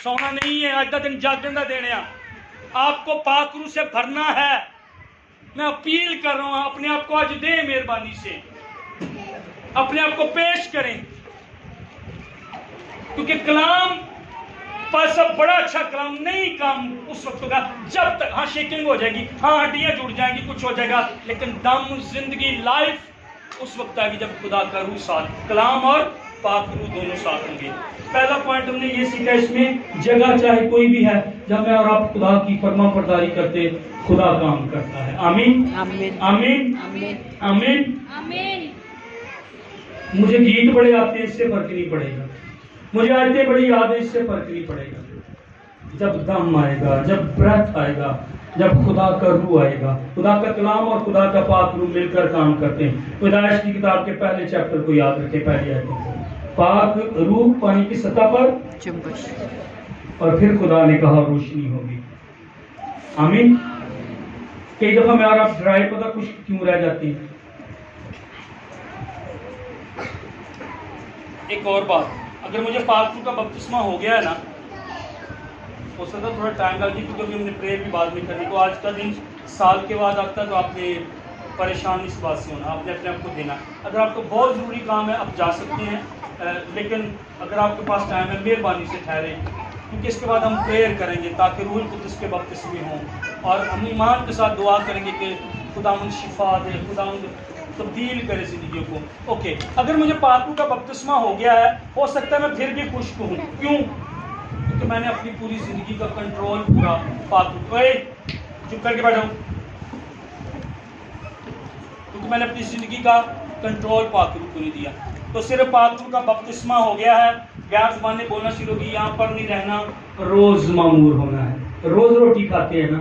سونا نہیں ہے، آج کا دن جاگن دا دینا. آپ کو پاک روح سے بھرنا ہے. میں اپیل کر رہا ہوں، اپنے آپ کو آج دیں، مہربانی سے اپنے آپ کو پیش کریں، کیونکہ کلام پاس اب بڑا اچھا کلام نہیں کام اس وقت ہوگا جب تک، ہاں شیکنگ ہو جائے گی، ہاں ہڈیاں جڑ جائیں گی، کچھ ہو جائے گا، لیکن دم، زندگی، لائف اس وقت آئے گی جب خدا کا روح ساتھ، کلام اور پاک روح دونوں ساتھ ہوں گے. پہلا پوائنٹ ہم نے یہ سیکھا اس میں، جگہ چاہے کوئی بھی ہے، جب میں اور آپ خدا کی فرما برداری کرتے خدا کام کرتا ہے. آمین آمین آمین آمین آمین. آمین. مجھے گیت بڑے آتے ہیں، اس سے فرق نہیں پڑے گا. مجھے آیتیں بڑی یاد ہیں، اس سے فرق نہیں پڑے گا. جب دم آئے گا، جب برتھ آئے گا، جب خدا کا روح آئے گا، خدا کا کلام اور خدا کا پاک روح مل کر کام کرتے ہیں. پیدائش کی کتاب کے پہلے چیپٹر کو یاد رکھیں، پہلی آیت، پاک روح پانی کی سطح پر جنبش. اور پھر خدا نے کہا روشنی ہوگی. آمین. کئی دفعہ میں اور آپ ڈرائی پتہ خوش کیوں رہ جاتی ہیں. ایک اور بات، اگر مجھے پاک روح کا بپتسمہ ہو گیا ہے نا، ہو سکتا ہے تھوڑا ٹائم لگ جائے کیونکہ ہم نے پریئر بھی بعد میں کرنی. تو آج کا دن سال کے بعد آتا ہے تو آپ نے پریشان اس بات سے ہونا، آپ نے اپنے آپ کو دینا. اگر آپ کو بہت ضروری کام ہے آپ جا سکتے ہیں، لیکن اگر آپ کے پاس ٹائم ہے مہربانی سے ٹھہرے. کیونکہ اس کے بعد ہم پریئر کریں گے تاکہ روح القدس کے بپتسمے ہوں، اور ہم ایمان کے ساتھ دعا کریں گے کہ خداوند شفا دے، خداوند تبدیل کرے زندگیوں کو۔ اوکے، اگر مجھے پاک روح کا بپتسمہ ہو گیا ہے، ہو سکتا ہے میں پھر بھی خشک ہوں، کیوں؟ کیونکہ میں نے اپنی پوری زندگی کا کنٹرول پورا پاک روح، اے چپ کر کے بیٹھو، کیونکہ میں نے اپنی زندگی کا کنٹرول پاک روح کو نہیں دیا۔ تو صرف پاک روح کا بپتسمہ ہو گیا ہے، غیر زبانیں بولنا شروع کی، یہاں پر نہیں رہنا، روز معمور ہونا ہے۔ روز روٹی کھاتے ہیں نا،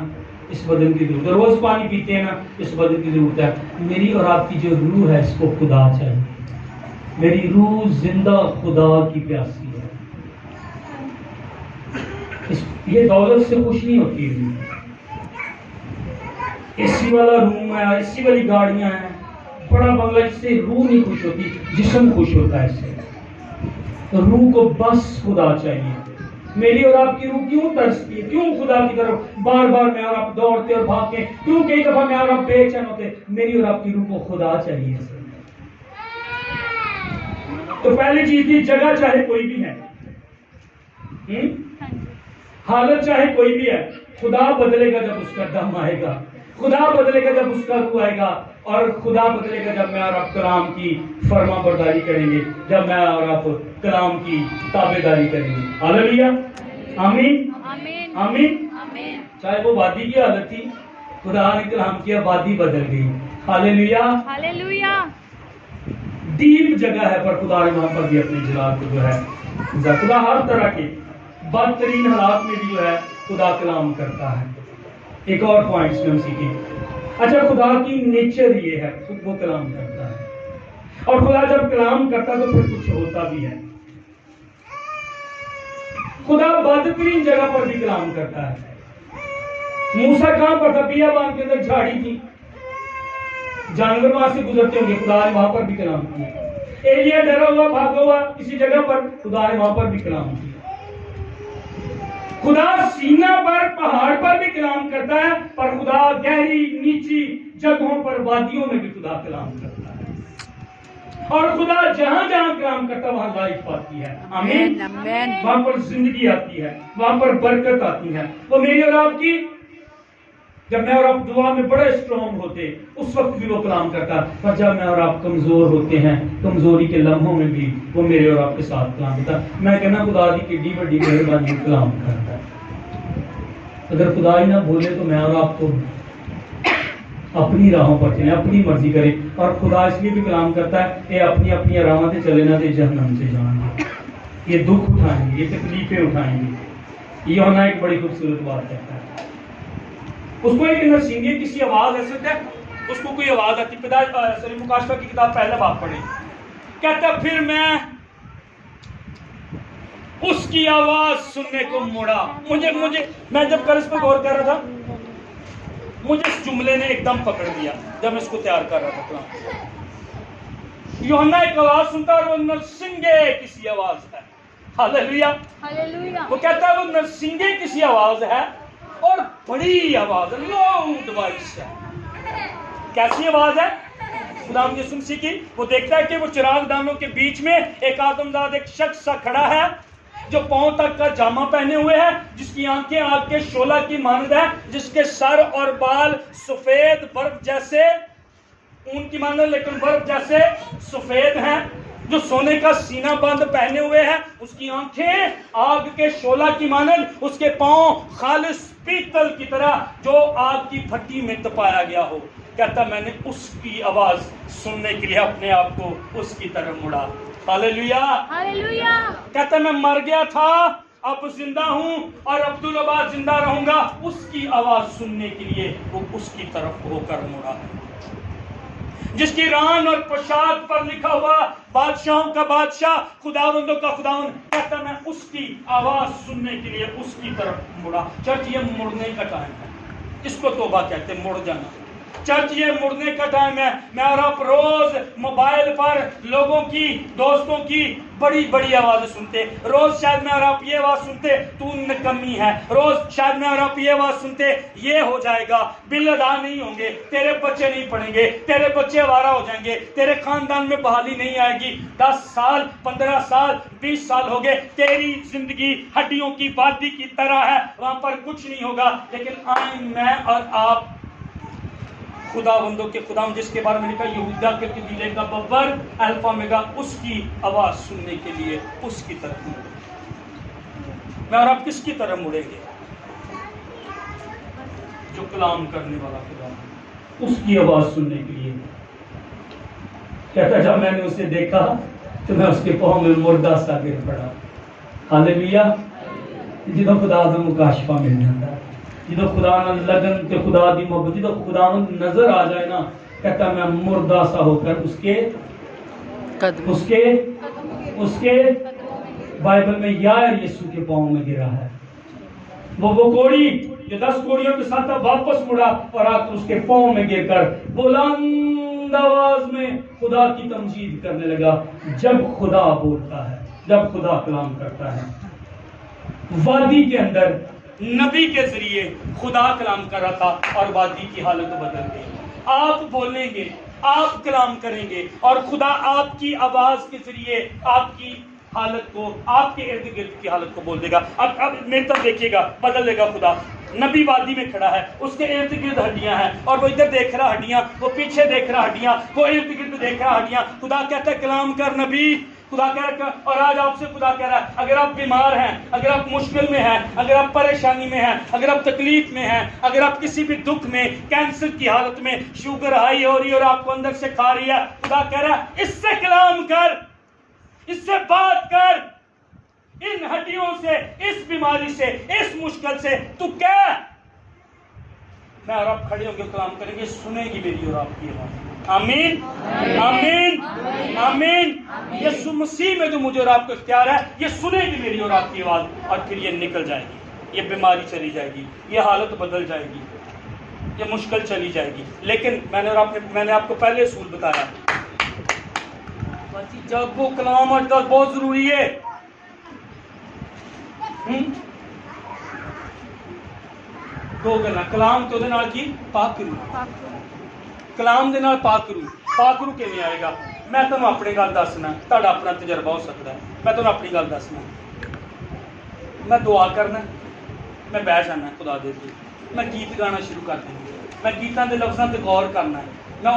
اس بدن کی ضرورت ہے، روز پانی پیتے ہیں نا، اس بدن کی ضرورت ہے۔ میری اور آپ کی جو روح ہے اس کو خدا چاہیے، میری روح زندہ خدا کی پیاسی ہے۔ یہ دولت سے خوش نہیں ہوتی روح، اے سی والا روم ہے، اے سی والی گاڑیاں ہیں، بڑا بنگلہ، اس سے روح نہیں خوش ہوتی، جسم خوش ہوتا ہے اس سے۔ روح کو بس خدا چاہیے۔ میری اور آپ کی روح کیوں ترستی ہے، کیوں خدا کی طرف بار بار میں اور آپ دوڑتے اور بھاگتے، کیوں کئی دفعہ میں اور آپ بے چین ہوتے؟ میری اور آپ کی روح کو خدا چاہیے۔ تو پہلی چیز کی جگہ چاہے کوئی بھی ہے، حالت چاہے کوئی بھی ہے، خدا بدلے گا جب اس کا دم آئے گا، خدا بدلے گا جب اس کا روح آئے گا، اور خدا بدلے گا جب میں اور آپ کلام کی فرما برداری کریں گے، جب میں اور آپ کلام کی تابع داری کریں گے۔ ہاللیلویا، آمین آمین آمین۔ آمین۔ چاہے وہ وادی کی حالت تھی، خدا نے کلام کیا، وادی بدل گئی۔ ہاللیلویا، ہاللیلویا۔ ڈیپ جگہ ہے، پر خدا نے وہاں پر بھی اپنے جلال کو جو ہے، خدا ہر طرح کے بدترین حالات میں بھی جو ہے خدا کلام کرتا ہے۔ ایک اور پوائنٹ اس میں ہم سیکھیں۔ اچھا، خدا کی نیچر یہ ہے، خود وہ کلام کرتا ہے، اور خدا جب کلام کرتا تو پھر کچھ ہوتا بھی ہے۔ خدا بدترین جگہ پر بھی کلام کرتا ہے۔ موسیٰ کہاں پر تھا؟ بیابان کے اندر جھاڑی تھی، جانور وہاں سے گزرتے ہوں گے، خدا نے وہاں پر بھی کلام کیا۔ ایلیا ڈرا ہوا بھاگا ہوا کسی جگہ پر، خدا نے وہاں پر بھی کلام کیا۔ خدا سینہ پر، پہاڑ پر بھی کلام کرتا ہے، پر خدا گہری نیچی جگہوں پر، وادیوں میں بھی خدا کلام کرتا ہے، اور خدا جہاں جہاں کلام کرتا ہے وہاں لائف آتی ہے۔ آمین، آمین۔ وہاں پر زندگی آتی ہے، وہاں پر برکت آتی ہے۔ وہ میری اور آپ کی، جب میں اور آپ دعا میں بڑے اسٹرانگ ہوتے اس وقت بھی وہ کلام کرتا ہے، پر جب میں اور آپ کمزور ہوتے ہیں، کمزوری کے لمحوں میں بھی وہ میرے اور آپ کے ساتھ کلام کرتا ہے۔ میں کہنا خدا دی کڈی بڑی مہربانی کلام کرتا ہے۔ اگر خدا ہی نہ بولے تو میں اور آپ تو اپنی راہوں پر چلیں، اپنی مرضی کریں، اور خدا اس لیے بھی کلام کرتا ہے کہ اپنی اپنی علامتیں چلے نہ دے جہنم سے جان گے، یہ دکھ اٹھائیں گے، یہ تکلیفیں اٹھائیں گے۔ یہ ہونا ایک بڑی خوبصورت بات کہتا ہے۔ اس کو ایک نرسنگے کسی آواز ایسے تھے، اس کو کوئی آواز آتی، مکاشفہ کی کتاب پہلا باب پڑھیں، کہتا پھر میں اس کی آواز سننے کو مڑا۔ میں جب کل اس پہ غور کر رہا تھا، مجھے اس جملے نے ایک دم پکڑ لیا جب میں اس کو تیار کر رہا تھا۔ یوحنا ایک آواز سنتا اور وہ نرسنگے کسی آواز ہے۔ ہاللیلویا، ہاللیلویا۔ وہ کہتا ہے وہ نرسنگے کسی آواز ہے، اور بڑی آواز ہے، لاؤڈ وائس ہے۔ کیسی آواز ہے؟ خدا نے یسوع مسیح کی، وہ دیکھتا ہے کہ وہ چراغ دانوں کے بیچ میں ایک آدمزاد ایک شخص سا کھڑا ہے، جو پاؤں تک کا جامہ پہنے ہوئے ہے، جس کی آنکھیں آگ کے شعلہ کی مانند ہے، جس کے سر اور بال سفید برف جیسے اون کی مانند لیکن برف جیسے سفید ہیں، جو سونے کا سینہ بند پہنے ہوئے ہے، اس کی آنکھیں آگ کے شعلہ کی مانند، اس کے پاؤں خالص پیتل کی طرح جو آگ کی بھٹی میں تپایا گیا ہو۔ کہتا میں نے اس کی آواز سننے کے لیے اپنے آپ کو اس کی طرف مڑا۔ ہاللیلویا، ہاللیلویا۔ کہتا میں مر گیا تھا، اب زندہ ہوں، اور عبدالآباد زندہ رہوں گا۔ اس کی آواز سننے کے لیے وہ اس کی طرف ہو کر مڑا، جس کی ران اور پوشاک پر لکھا ہوا بادشاہوں کا بادشاہ، خداوندوں کا خداوند۔ کہتا میں اس کی آواز سننے کے لیے اس کی طرف مڑا۔ چرچ، یہ مڑنے کا ٹائم ہے، اس کو توبہ کہتے ہیں، مڑ جانا۔ چرچ یہ مڑنے کا ٹائم ہے. میں اور آپ روز موبائل پر لوگوں کی, دوستوں کی بڑی بڑی آوازیں سنتے. روز شاید میں اور آپ یہ آواز سنتے تو نکمی ہے. روز شاید میں اور آپ یہ آواز سنتے یہ ہو جائے گا, بل ادا نہیں ہوں گے, تیرے بچے نہیں پڑھیں گے, تیرے بچے آوارہ ہو جائیں گے, تیرے خاندان میں بحالی نہیں آئے گی. 10 سال 15 سال 20 سال ہو گئے, تیری زندگی ہڈیوں کی وادی کی طرح ہے, وہاں پر کچھ نہیں ہوگا. لیکن آئیں میں اور آپ خداوندوں کے خداوند جس کے بارے میں لکھا یہودا کے قبیلے کا ببر الفا میگا, اس کی آواز سننے کے لیے اس کی طرف مڑیں. میں اور آپ کس کی طرف مڑیں گے؟ جو کلام کرنے والا خدا, اس کی آواز سننے کے لیے. کہتا جب میں نے اسے دیکھا تو میں اس کے پاؤں میں مردہ سا گر پڑا. ہاللیلویا. جدو خدا دا مکاشفہ مل جاتا ہے, جدو خدا نہ لگن تے خدا دی محبت, جدو خدا نظر آ جائے نا, کہتا میں مردہ سا ہو کر اس کے بائبل میں یائر یسوع کے پاؤں میں گرا ہے. وہ کوڑی جو 10 کوڑیوں کے ساتھ واپس مڑا اور آ کر اس کے پاؤں میں گر کر بلند آواز میں خدا کی تمجید کرنے لگا. جب خدا بولتا ہے, جب خدا کلام کرتا ہے. وادی کے اندر نبی کے ذریعے خدا کلام کر رہا تھا اور وادی کی حالت بدل گئی. آپ بولیں گے, آپ کلام کریں گے اور خدا آپ کی آواز کے ذریعے آپ کی حالت کو, آپ کے ارد گرد کی حالت کو بول دے گا. اب میری طرف دیکھیے گا, بدل دے گا خدا. نبی وادی میں کھڑا ہے, اس کے ارد گرد ہڈیاں ہیں, اور وہ ادھر دیکھ رہا ہڈیاں, وہ پیچھے دیکھ رہا ہڈیاں, وہ ارد گرد دیکھ رہا ہڈیاں. خدا کہتا ہے کلام کر نبی. خدا کہہ رہا ہے, اور آج آپ سے خدا کہہ رہا ہے اگر آپ بیمار ہیں, اگر آپ مشکل میں ہیں, اگر آپ پریشانی میں ہیں, اگر آپ تکلیف میں ہیں, اگر آپ کسی بھی دکھ میں, کینسر کی حالت میں, شوگر ہائی ہو رہی ہے اور آپ کو اندر سے کھا رہی ہے, خدا کہہ رہا ہے اس سے کلام کر, اس سے بات کر, ان ہڈیوں سے, اس بیماری سے, اس مشکل سے تو کہہ. میں اور آپ کھڑے ہو کے کلام کریں گے, سنے گی میری اور آپ کی آواز. آمین آمین آمین. یسوع مسیح میں جو مجھے اور آپ کو اختیار ہے, یہ سنے گی میری اور آپ کی آواز, اور پھر یہ نکل جائے گی, یہ بیماری چلی جائے گی, یہ حالت بدل جائے گی, یہ مشکل چلی جائے گی. لیکن میں نے آپ کو پہلے اصول بتایا, جب وہ کلام آج کل بہت ضروری ہے. دو گلا کلام تو کی پاک روح, کلام دے نال پاک روح کیویں آئے گا؟ میں تمہیں اپنی گل دسنا, تہاڈا اپنا تجربہ ہو سکتا ہے. میں تمہیں اپنی گل دسنا, میں دعا کرنا, میں بیٹھ جانا خدا دے کے, میں گیت گانا شروع کر دینا, میں گیتاں دے لفظاں تے غور کرنا ہے, میں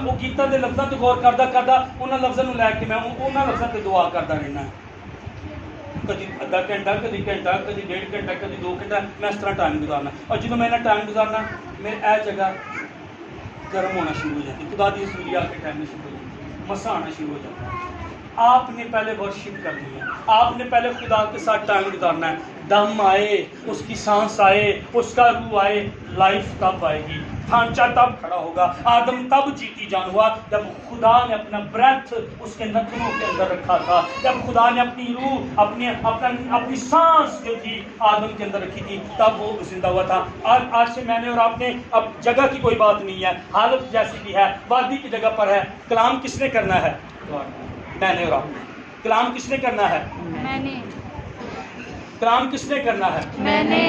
وہ گیتاں دے لفظاں تے غور کردا انہاں لفظاں نوں لے کے میں انہاں لفظاں تے دعا کردا رہنا ہے. کدی آدھا گھنٹہ, کدی گھنٹہ, کدی 1.5 گھنٹہ, کدی 2 گھنٹہ, میں اس طرح ٹائم گزارنا. اور جدوں میں ٹائم گزارنا, میرے اے جگہ گرم ہونا شروع ہو جاتی, خدا دی حضوری آ کے ٹائم شروع ہو جاتی, مسا آنا شروع ہو جاتا ہے. آپ نے پہلے ورشپ کرنی ہے, آپ نے پہلے خدا کے ساتھ ٹائم گزارنا ہے. دم آئے, اس کی سانس آئے, اس کا روح آئے, لائف تب آئے گی, ڈھانچہ تب کھڑا ہوگا. آدم تب جیتی جان ہوا جب خدا نے اپنا بریتھ اس کے نتنوں کے اندر رکھا تھا, جب خدا نے اپنی روح, اپنی سانس جو تھی آدم کے اندر رکھی تھی, تب وہ زندہ ہوا تھا. آج سے میں نے اور آپ نے, اب جگہ کی کوئی بات نہیں ہے, حالت جیسی بھی ہے, وادی کی جگہ پر ہے, کلام کس نے کرنا ہے؟ میں نے اور آپ نے. کلام کس نے کرنا ہے؟ میں نے. کلام کس نے کرنا ہے؟ میں نے.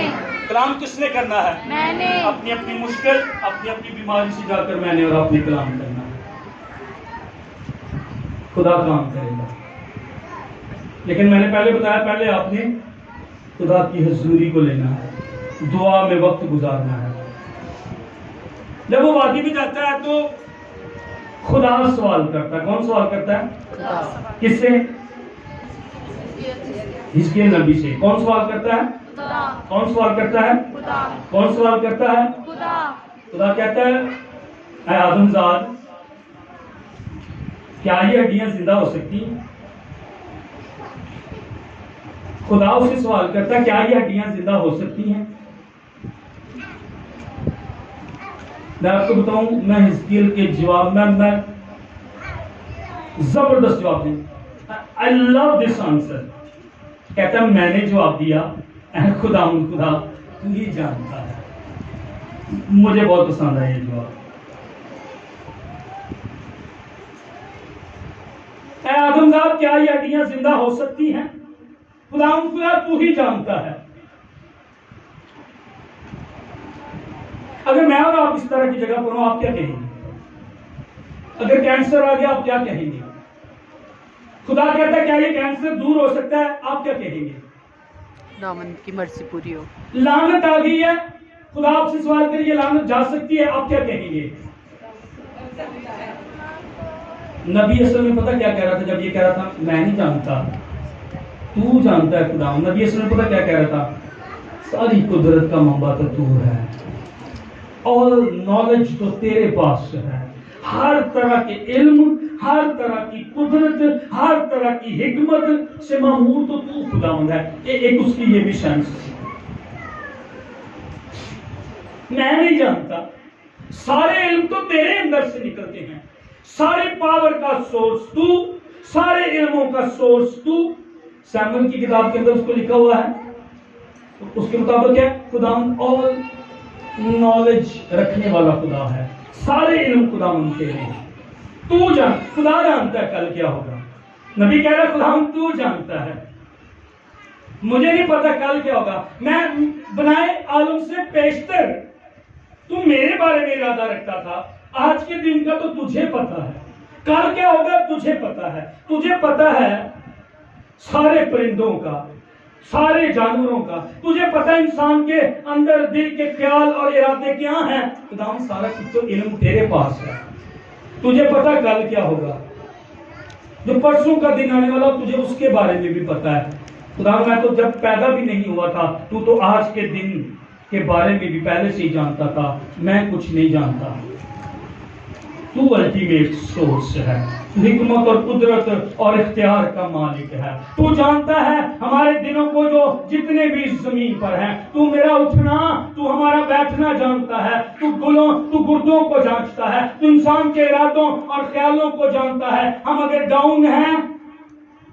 کلام کس نے کرنا ہے؟ میں نے. اپنی اپنی مشکل, اپنی اپنی بیماری سے جا کر میں نے اور آپ نے کلام کرنا ہے. خدا کلام کرے گا. لیکن میں نے پہلے بتایا, پہلے آپ نے خدا کی حضوری کو لینا ہے, دعا میں وقت گزارنا ہے. جب وہ وادی میں جاتا ہے تو خدا سوال کرتا ہے. کون سوال کرتا ہے؟ کس سے؟ حزقیل نبی سے. کون سوال کرتا ہے؟ خدا. کون سوال کرتا ہے؟ خدا. کون سوال کرتا ہے؟ خدا. خدا کہتا ہے اے آدم زاد, کیا یہ ہڈیاں زندہ ہو سکتی ہیں؟ خدا اسے سوال کرتا ہے کیا یہ ہڈیاں زندہ ہو سکتی ہیں؟ میں آپ کو بتاؤں, میں حزقیل کے جواب میں زبردست جواب دیں. I love this answer. کہتا ہے میں نے جواب دیا, اے خدا تو ہی جانتا ہے. مجھے بہت پسند ہے یہ جواب. اے آدم زاد کیا یہ ہڈیاں زندہ ہو سکتی ہیں؟ خدا تو ہی جانتا ہے. اگر میں اور آپ اس طرح کی جگہ پر ہوں آپ کیا کہیں گے؟ اگر کینسر آ گیا آپ کیا کہیں گے؟ خدا کہتا ہے کیا یہ کینسر دور ہو سکتا ہے؟ آپ کیا کہیں گے؟ خداوند کی مرضی پوری ہو. لعنت آ گئی ہے، خدا آپ سے سوال کرے یہ لعنت جا سکتی ہے، آپ کیا کہیں گے؟ نبی اصل میں پتہ کیا کہہ رہا تھا جب یہ کہہ رہا تھا میں نہیں جانتا تو جانتا ہے خدا. نبی اصل میں پتہ کیا کہہ رہا تھا؟ ساری قدرت کا منبع تو تو ہے، اور نالج تو تیرے پاس ہے. ہر طرح کے علم، ہر طرح کی قدرت، ہر طرح کی حکمت سے مامور تو خداوند ہے. ایک اس کی یہ بھی سینس ہے. میں نہیں جانتا، سارے علم تو تیرے اندر سے نکلتے ہیں، سارے پاور کا سورس تو، سارے علموں کا سورس تو. سیمن کی کتاب کے اندر اس کو لکھا ہوا ہے، اس کے مطابق ہے خداوند آل نالج رکھنے والا خدا ہے. سارے علم خداوند کے ہیں. تو جان، خدا جانتا ہے کل کیا ہوگا. نبی کہہ رہا خداوند تو جانتا ہے، مجھے نہیں پتا کل کیا ہوگا. میں بنائے عالم سے پیشتر تو میرے بارے میں ارادہ رکھتا تھا. آج کے دن کا تو تجھے پتا ہے، کل کیا ہوگا تجھے پتا ہے. تجھے پتا ہے سارے پرندوں کا، سارے جانوروں کا. تجھے پتا انسان کے اندر دل کے خیال اور ارادے کیا ہیں. خداوند سارا کچھ تو علم تیرے پاس ہے. تجھے پتا کل کیا ہوگا، جو پرسوں کا دن آنے والا تجھے اس کے بارے میں بھی پتا ہے. خدا میں تو جب پیدا بھی نہیں ہوا تھا تو آج کے دن کے بارے میں بھی پہلے سے ہی جانتا تھا. میں کچھ نہیں جانتا. تو الٹیمیٹ سورس ہے، حکمت اور قدرت اور اختیار کا مالک ہے. تو جانتا ہے ہمارے دنوں کو جو جتنے بھی زمین پر ہیں. تو میرا اٹھنا، تو ہمارا بیٹھنا جانتا ہے. تو گردوں کو جانچتا ہے. تو انسان کے ارادوں اور خیالوں کو جانتا ہے. ہم اگر ڈاؤن ہیں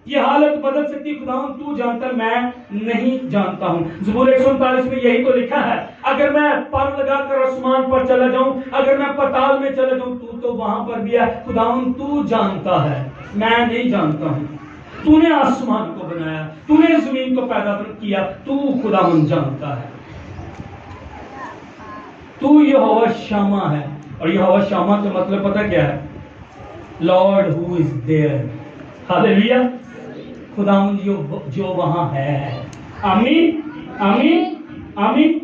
یہ حالت بدل سکتی. خداوند تو جانتا ہے، میں نہیں جانتا ہوں. زبور 139 میں یہی تو لکھا ہے، اگر میں پر لگا کر آسمان پر چلا جاؤں، اگر میں پتال میں چلا جاؤں تو وہاں پر بھی ہے. خداوند تو جانتا ہے، میں نہیں جانتا ہوں. تو نے آسمان کو بنایا، تو نے زمین کو پیدا کیا، تو خداوند جانتا ہے. تو یہوہ شامہ ہے. اور یہوہ شامہ کا مطلب پتہ کیا ہے؟ Lord who is there. Hallelujah. خداوند جو وہاں ہے. آمین آمین آمین.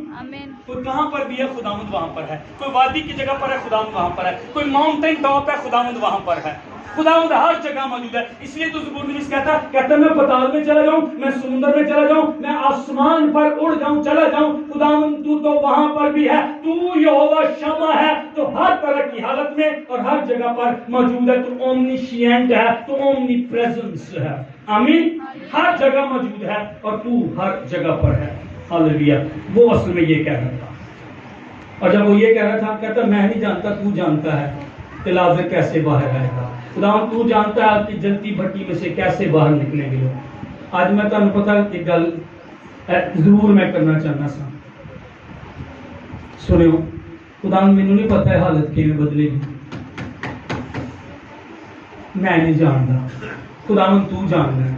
کوئی کہاں پر بھی ہے خداوند وہاں پر ہے. کوئی وادی کی جگہ پر ہے خداوند وہاں پر ہے. کوئی ماؤنٹین ٹاپ ہے خداوند وہاں پر ہے. خداوند ہر جگہ موجود ہے. اس لیے تو زبور نویس کہتا ہے میں پتال میں چلا جاؤں، میں سمندر میں چلا جاؤں، میں آسمان پر اڑ جاؤں، چلا جاؤں، خداوند تو وہاں پر بھی ہے. تو یہوہ شمع ہے، تو ہر طرح کی حالت میں اور ہر جگہ پر موجود ہے. تو اومنیشینٹ ہے، تو اومنی پریزنس ہے. آمین. ہر جگہ موجود ہے اور تو ہر جگہ پر ہے. ہاللیلویہ. وہ اصل میں یہ کہہ رہا تھا. اور جب وہ یہ کہہ رہا تھا کہتا میں نہیں جانتا تو جانتا ہے کہ لازر کیسے باہر آئے گا. خداوند تو جانتا ہے آپ کی جلتی بھٹی میں سے کیسے باہر نکلیں گے لوگ. آج میں تمہیں پتا کہ گل ضرور میں کرنا چاہنا سا. سنو خداوند مینوں نہیں پتا ہے حالت کیویں بدلے گی، میں نہیں جانتا. خداوند تو جاننا ہے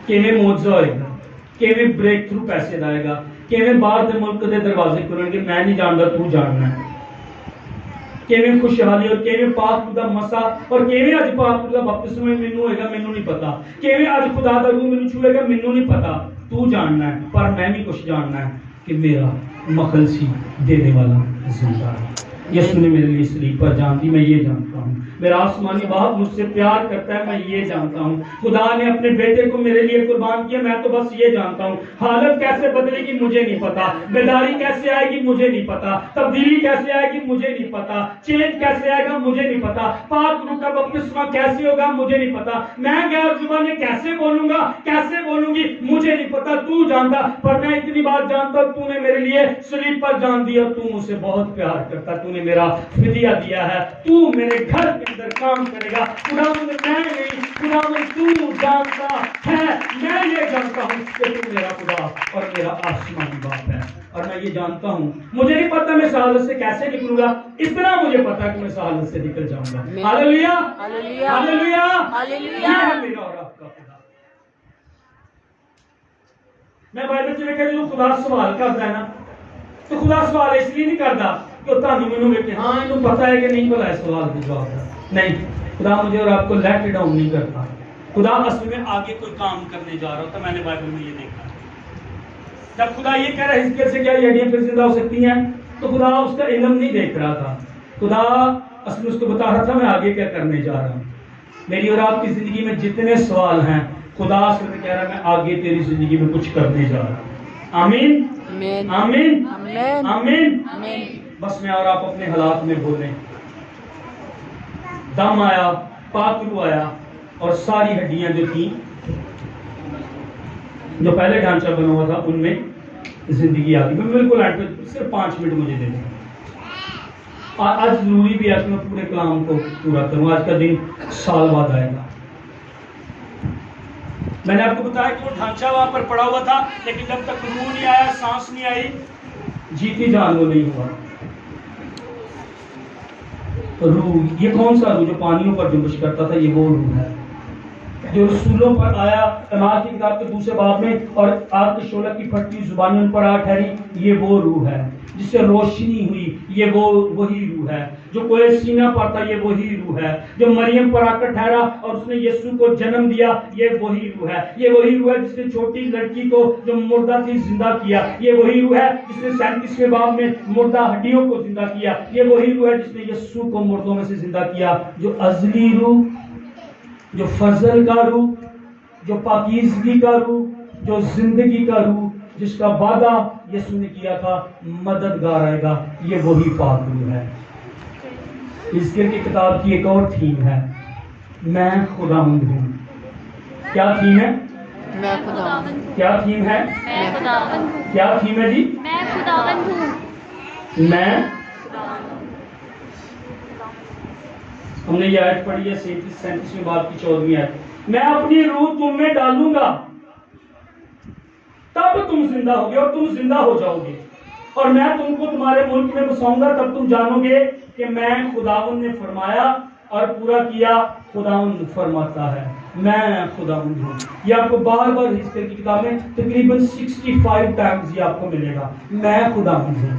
کیویں معجزہ ہوئے گا، کیویں بریک تھرو پیسے لائے گا، کیویں باہر دے ملک دے دروازے کھلیں گے. میں نہیں جانتا تو جاننا ہے. کیویں خوشحالی اور کیویں پاک خدا مسا اور کیویں اج پاک خدا بپتسمہ مینوں ہوئے گا مینوں نہیں پتا. کیویں اج خدا دا روح مینوں چھوئے گا مینوں نہیں پتا. تو جاننا ہے. پر میں بھی کچھ جاننا ہے کہ میرا مخلصی دینے والا زندہ ہے. یسوع نے میرے لیے صلیب پر جان دی، میں یہ جانتا ہوں. میرا آسمانی باپ مجھ سے پیار کرتا ہے، میں یہ جانتا ہوں. خدا نے اپنے بیٹے کو میرے لیے قربان کیا، میں تو بس یہ جانتا ہوں. حالت کیسے بدلے گی مجھے نہیں پتا. بیداری کیسے آئے گی مجھے نہیں پتا. تبدیلی کیسے آئے گی مجھے نہیں پتا. چینج کیسے آئے گا مجھے نہیں پتا. پاک روح کا بپتسمہ کیسے ہوگا مجھے نہیں پتا. میں غیر زبانیں کیسے بولوں گا، کیسے بولوں گی مجھے نہیں پتا. تو جانتا. پر میں اتنی بات جانتا ہوں، تو نے میرے لیے صلیب پر جان دیا. تو مجھ سے بہت پیار کرتا. تو نے میرا فدیہ دیا ہے، تو میرے گھر کے اندر کام کرے گا۔ خداوند میں نہیں، خداوند تو جانتا ہے، میں یہ جانتا ہوں کہ تو میرا خدا اور میرا آسمانی باپ ہے، اور میں یہ جانتا ہوں، مجھے نہیں پتا میں اس حالت سے کیسے نکلوں گا، اتنا مجھے پتا کہ میں اس حالت سے نکل جاؤں گا۔ Hallelujah, hallelujah, hallelujah, hallelujah. یہ ہے میرا اور آپ کا خدا۔ میں بائبل سے دیکھا جو خدا سوال کرتا ہے نا، تو خدا سوال اس لیے نہیں کرتا کہ تانوں مینوں کہ ہاں انہوں پتا ہے کہ نہیں بھلا اس سوال کا جواب ہے، نہیں، خدا مجھے اور آپ کو لیٹ ڈاؤن نہیں کرتا۔ خدا اصل میں آگے کوئی کام کرنے جا رہا ہوتا، میں نے بائبل میں یہ دیکھا۔ جب خدا یہ کہہ رہا ہے حزقیل سے کیا یہ ہڈیاں پھر زندہ ہو سکتی ہیں، تو خدا اس کا علم نہیں دیکھ رہا تھا، خدا اصل میں اس کو بتا رہا تھا میں آگے کیا کرنے جا رہا ہوں۔ میری اور آپ کی زندگی میں جتنے سوال ہیں، خدا اصل میں کہہ رہا ہے میں آگے تیری زندگی میں کچھ کرنے جا رہا ہوں۔ آمین، آمین، آمین، آمین، آمین۔ آمین۔ بس میں اور آپ اپنے حالات میں بولیں، دم آیا، پاکرو آیا، اور ساری ہڈیاں جو تھیں جو پہلے ڈھانچہ بنا ہوا تھا ان میں زندگی آ گئی۔ میں بالکل اینڈ پہ صرف 5 منٹ مجھے دے دیں، آج ضروری بھی ہے کہ میں پورے کلام کو پورا کروں، آج کا دن سال بعد آئے گا۔ میں نے آپ کو بتایا کہ وہ ڈھانچہ وہاں پر پڑا ہوا تھا، لیکن جب تک روح نہیں آیا، سانس نہیں آئی، جیتی جان وہ نہیں ہوا۔ روح، یہ کون سا روح جو پانیوں پر جنبش کرتا تھا؟ یہ وہ روح ہے جو رسولوں پر آیا اعمال کی کتاب کے 2 باب میں، اور آگ کے شعلہ کی پھٹتی زبانیں ان پر آ ٹھہری، یہ وہ روح ہے جس سے روشنی ہوئی، یہ وہی روح ہے جو کوئی سینہ پر تھا، یہ وہی روح ہے جو مریم پر آ کر ٹھہرا اور اس نے یسوع کو جنم دیا، یہ وہی روح ہے، یہ وہی روح ہے جس نے چھوٹی لڑکی کو جو مردہ تھی زندہ کیا، یہ وہی روح ہے جس نے 37ویں باب میں مردہ ہڈیوں کو زندہ کیا، یہ وہی روح ہے جس نے یسوع کو مردوں میں سے زندہ کیا، جو ازلی روح، جو فضل کا روح، جو پاکیزگی کا روح، جو زندگی کا روح، جس کا وعدہ یسوع نے کیا تھا مددگار آئے گا، یہ وہی پاک روح ہے۔ حزقیل کی کتاب کی ایک اور تھیم ہے، میں خداوند ہوں۔ کیا تھیم ہے؟ میں خداوند ہوں۔ کیا تھیم ہے؟ میں خداوند ہوں۔ کیا تھیم ہے جی؟ میں خداوند ہوں۔ میں، ہم نے یہ آیت پڑھی ہے 37ویں باب کی 14ویں آیت، میں اپنی روح تم میں ڈالوں گا تب تم زندہ ہوگے اور تم زندہ ہو جاؤ گے، اور میں تم کو تمہارے ملک میں بساؤں گا، تب تم جانو گے کہ میں خداوند نے فرمایا اور پورا کیا، خداوند فرماتا ہے، میں خداوند ہوں۔ یہ آپ کو بار بار حزقیل کی کتاب میں تقریباً 65 ٹائمز یہ آپ کو ملے گا، میں خداوند ہوں،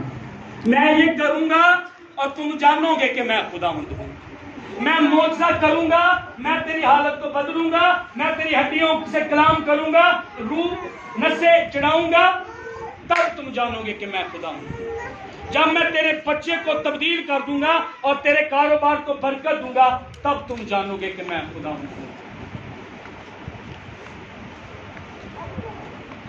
میں یہ کروں گا اور تم جانو گے کہ میں خداوند ہوں، میں معجزہ کروں گا، میں تیری حالت کو بدلوں گا، میں تیری ہڈیوں سے کلام کروں گا، روح نسے چڑھاؤں گا، تب تم جانو گے کہ میں خدا ہوں۔ جب میں تیرے بچے کو تبدیل کر دوں گا اور تیرے کاروبار کو برکت دوں گا، تب تم جانو گے کہ میں خدا ہوں۔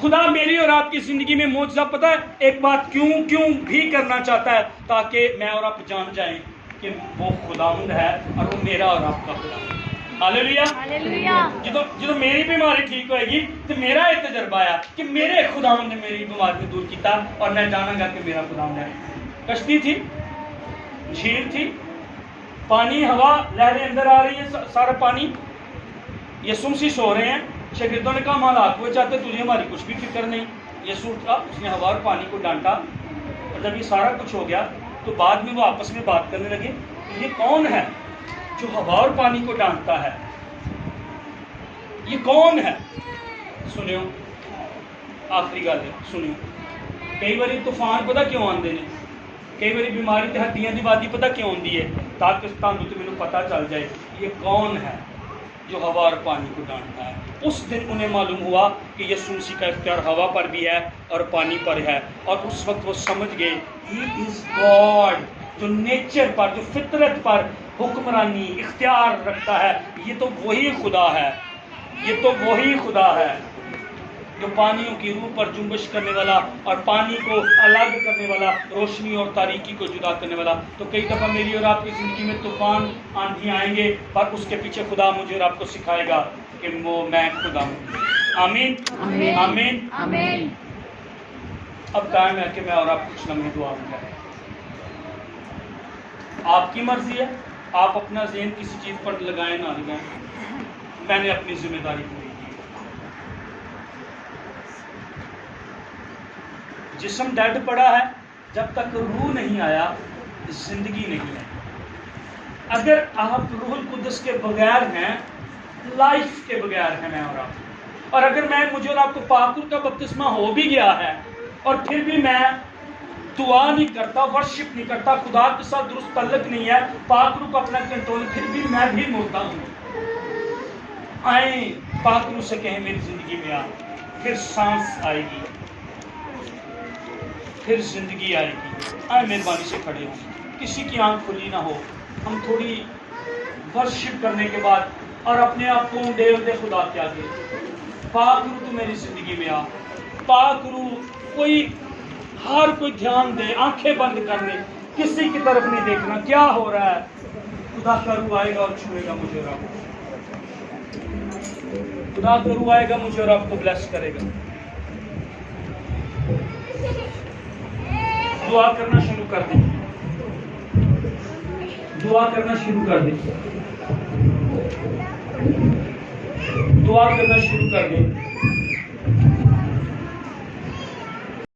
خدا میری اور آپ کی زندگی میں معجزہ، پتہ ہے ایک بات کیوں بھی کرنا چاہتا ہے، تاکہ میں اور آپ جان جائیں کہ وہ خداوند ہے اور وہ میرا اور آپ کا خدا ہے۔ Hallelujah, hallelujah. جدو میری بیماری ٹھیک ہوئے گی تو میرا ایک تجربہ آیا کہ میرے خداوند نے میری بیماری کو دور کیتا، اور میں جانا گا کہ میرا خداوند ہے۔ کشتی تھی، جھیل تھی، پانی، ہوا، لہریں اندر آ رہی ہیں، سارا پانی، یسوع مسیح سو رہے ہیں، شاگردوں نے کہا ہم ہلاک ہوئے چاہتے، تجھے ہماری کچھ بھی فکر نہیں۔ یسوع اٹھا، اس نے ہوا اور پانی کو ڈانٹا، اور جب یہ سارا کچھ ہو گیا تو بعد میں وہ آپس میں بات کرنے لگے، یہ کون ہے جو ہوا اور پانی کو ڈانٹتا ہے؟ یہ کون ہے؟ سنیو، آخری گل ہے، سنیو، کئی باری طوفان پتہ کیوں آندے نے، کئی باری بیماری تے ہڈیاں دی وادی پتہ کیوں آندی ہے، تاکہ تانوں تے مینوں پتہ چل جائے یہ کون ہے جو ہوا اور پانی کو ڈانٹتا ہے۔ اس دن انہیں معلوم ہوا کہ یسوع مسیح کا اختیار ہوا پر بھی ہے اور پانی پر ہے، اور اس وقت وہ سمجھ گئے ہی از گاڈ، جو نیچر پر، جو فطرت پر حکمرانی اختیار رکھتا ہے، یہ تو وہی خدا ہے، یہ تو وہی خدا ہے جو پانیوں کی روح پر جنبش کرنے والا اور پانی کو الگ کرنے والا، روشنی اور تاریکی کو جدا کرنے والا۔ تو کئی دفعہ میری اور آپ کی زندگی میں طوفان آندھیاں آئیں گے، پر اس کے پیچھے خدا مجھے اور آپ کو سکھائے گا کہ وہ میں خدا ہوں۔ آمین، آمین، آمین۔ آمین۔ اب ٹائم ہے کہ میں اور آپ کچھ لمحے دعا کریں۔ آپ کی مرضی ہے، آپ اپنا ذہن کسی چیز پر لگائیں نہ لگائیں، میں نے اپنی ذمہ داری پوری کی۔ جسم ڈیڈ پڑا ہے، جب تک روح نہیں آیا زندگی نہیں ہے۔ اگر آپ روح القدس کے بغیر ہیں، لائف کے بغیر ہیں میں اور آپ، اور اگر مجھے اور آپ کو پاک روح کا بپتسمہ ہو بھی گیا ہے اور پھر بھی میں دعا نہیں کرتا، ورشپ نہیں کرتا، خدا کے ساتھ درست تعلق نہیں ہے، پاک روح کو اپنا کنٹرول، پھر بھی میں بھی مردہ ہوں۔ آئیں پاک روح سے کہیں میری زندگی میں آ، پھر سانس آئے گی، پھر زندگی آئے گی۔ آئیں مہربانی سے کھڑے ہوں، کسی کی آنکھ کھلی نہ ہو، ہم تھوڑی ورشپ کرنے کے بعد اور اپنے آپ کو دے دے خدا کے آگے، پاک روح تو میری زندگی میں آ، پاک روح ہر کوئی دھیان دے، آنکھیں بند کر لے، کسی کی طرف نہیں دیکھنا کیا ہو رہا ہے۔ خدا کا روح آئے گا اور چھوئے گا مجھے اور آپ کو، خدا کا روح آئے گا مجھے اور آپ کو بلیس کرے گا۔ دعا کرنا شروع کر دیں، دعا کرنا شروع کر دیں، دعا کرنا شروع کر دیں۔